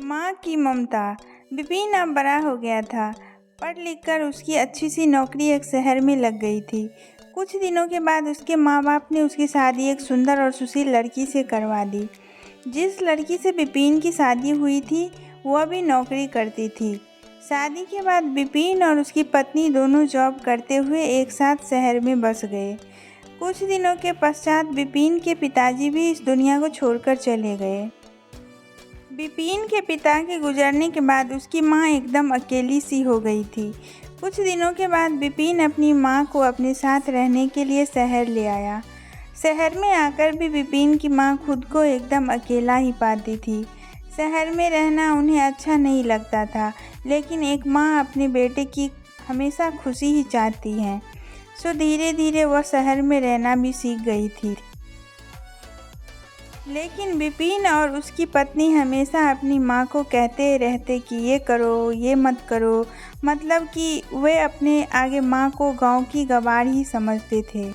माँ की ममता। विपिन अब बड़ा हो गया था। पढ़ लिख कर उसकी अच्छी सी नौकरी एक शहर में लग गई थी। कुछ दिनों के बाद उसके माँ बाप ने उसकी शादी एक सुंदर और सुशील लड़की से करवा दी। जिस लड़की से विपिन की शादी हुई थी वह भी नौकरी करती थी। शादी के बाद विपिन और उसकी पत्नी दोनों जॉब करते हुए एक साथ शहर में बस गए। कुछ दिनों के पश्चात विपिन के पिताजी भी इस दुनिया को छोड़कर चले गए। विपिन के पिता के गुजरने के बाद उसकी माँ एकदम अकेली सी हो गई थी। कुछ दिनों के बाद विपिन अपनी माँ को अपने साथ रहने के लिए शहर ले आया। शहर में आकर भी विपिन की माँ खुद को एकदम अकेला ही पाती थी। शहर में रहना उन्हें अच्छा नहीं लगता था, लेकिन एक माँ अपने बेटे की हमेशा खुशी ही चाहती है। सो धीरे धीरे वह शहर में रहना भी सीख गई थी। लेकिन विपिन और उसकी पत्नी हमेशा अपनी माँ को कहते रहते कि ये करो, ये मत करो, मतलब कि वे अपने आगे माँ को गांव की गवार ही समझते थे।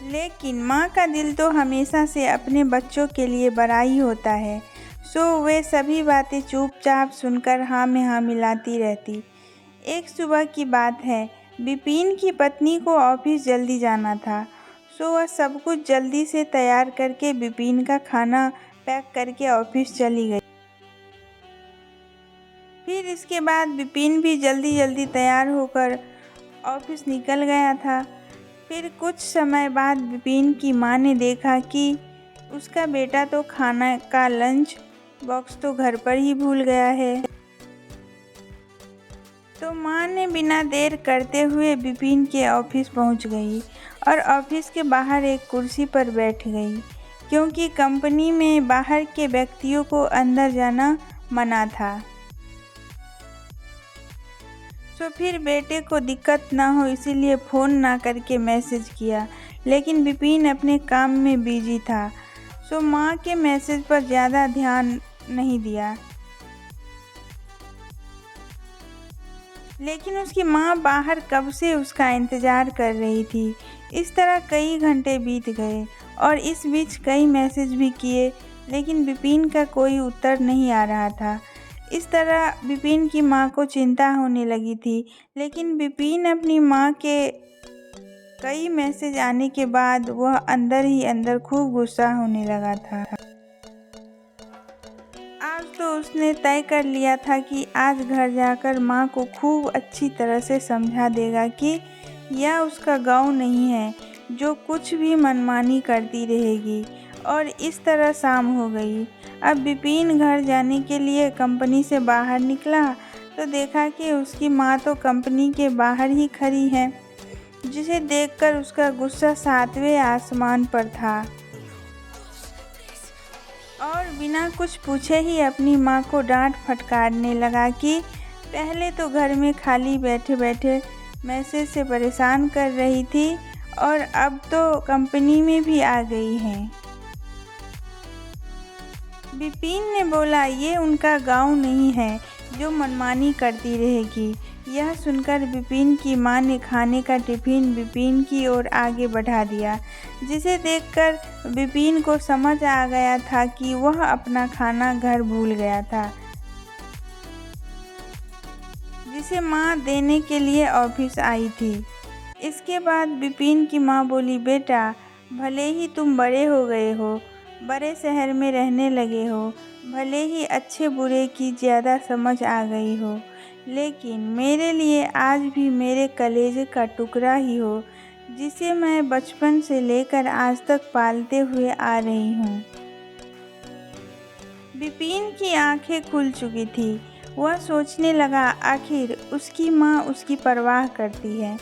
लेकिन माँ का दिल तो हमेशा से अपने बच्चों के लिए बड़ा ही होता है। सो वे सभी बातें चुपचाप सुनकर हाँ में हाँ मिलाती रहती। एक सुबह की बात है, विपिन की पत्नी को ऑफिस जल्दी जाना था। सो वह सब कुछ जल्दी से तैयार करके विपिन का खाना पैक करके ऑफिस चली गई। फिर इसके बाद विपिन भी जल्दी जल्दी तैयार होकर ऑफिस निकल गया था। फिर कुछ समय बाद विपिन की माँ ने देखा कि उसका बेटा तो खाना का लंच बॉक्स तो घर पर ही भूल गया है। तो माँ ने बिना देर करते हुए विपिन के ऑफिस पहुँच गई और ऑफिस के बाहर एक कुर्सी पर बैठ गई, क्योंकि कंपनी में बाहर के व्यक्तियों को अंदर जाना मना था। तो फिर बेटे को दिक्कत ना हो इसीलिए फ़ोन ना करके मैसेज किया, लेकिन विपिन अपने काम में बिजी था। सो माँ के मैसेज पर ज़्यादा ध्यान नहीं दिया। लेकिन उसकी माँ बाहर कब से उसका इंतज़ार कर रही थी। इस तरह कई घंटे बीत गए और इस बीच कई मैसेज भी किए, लेकिन विपिन का कोई उत्तर नहीं आ रहा था। इस तरह विपिन की माँ को चिंता होने लगी थी, लेकिन विपिन अपनी माँ के कई मैसेज आने के बाद वह अंदर ही अंदर खूब गुस्सा होने लगा था। आज तो उसने तय कर लिया था कि आज घर जाकर माँ को खूब अच्छी तरह से समझा देगा कि यह उसका गांव नहीं है जो कुछ भी मनमानी करती रहेगी। और इस तरह शाम हो गई। अब विपिन घर जाने के लिए कंपनी से बाहर निकला तो देखा कि उसकी माँ तो कंपनी के बाहर ही खड़ी है, जिसे देखकर उसका गुस्सा 7वें आसमान पर था और बिना कुछ पूछे ही अपनी माँ को डांट फटकारने लगा कि पहले तो घर में खाली बैठे बैठे मैसेज से परेशान कर रही थी और अब तो कंपनी में भी आ गई हैं। विपिन ने बोला, ये उनका गांव नहीं है जो मनमानी करती रहेगी। यह सुनकर विपिन की मां ने खाने का टिफिन विपिन की ओर आगे बढ़ा दिया, जिसे देखकर विपिन को समझ आ गया था कि वह अपना खाना घर भूल गया था, जिसे मां देने के लिए ऑफिस आई थी। इसके बाद विपिन की मां बोली, बेटा भले ही तुम बड़े हो गए हो, बड़े शहर में रहने लगे हो, भले ही अच्छे बुरे की ज़्यादा समझ आ गई हो, लेकिन मेरे लिए आज भी मेरे कलेजे का टुकड़ा ही हो, जिसे मैं बचपन से लेकर आज तक पालते हुए आ रही हूँ। विपिन की आंखें खुल चुकी थी। वह सोचने लगा, आखिर उसकी माँ उसकी परवाह करती है,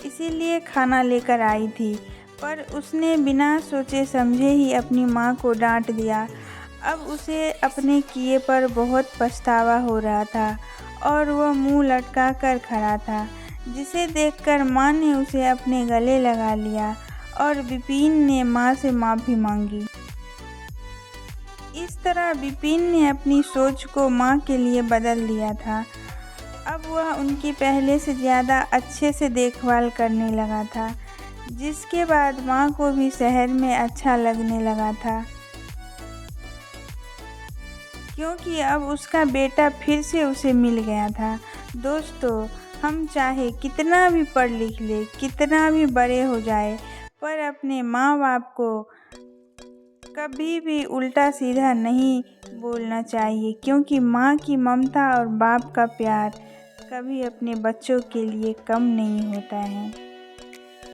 इसीलिए खाना लेकर आई थी, पर उसने बिना सोचे समझे ही अपनी माँ को डांट दिया। अब उसे अपने किए पर बहुत पछतावा हो रहा था और वह मुंह लटका कर खड़ा था, जिसे देखकर माँ ने उसे अपने गले लगा लिया और विपिन ने माँ से माफ़ी मांगी। इस तरह विपिन ने अपनी सोच को माँ के लिए बदल दिया था। अब वह उनकी पहले से ज़्यादा अच्छे से देखभाल करने लगा था, जिसके बाद माँ को भी शहर में अच्छा लगने लगा था। क्योंकि अब उसका बेटा फिर से उसे मिल गया था। दोस्तों, हम चाहे कितना भी पढ़ लिख ले, कितना भी बड़े हो जाए, पर अपने माँ बाप को कभी भी उल्टा सीधा नहीं बोलना चाहिए, क्योंकि माँ की ममता और बाप का प्यार कभी अपने बच्चों के लिए कम नहीं होता है।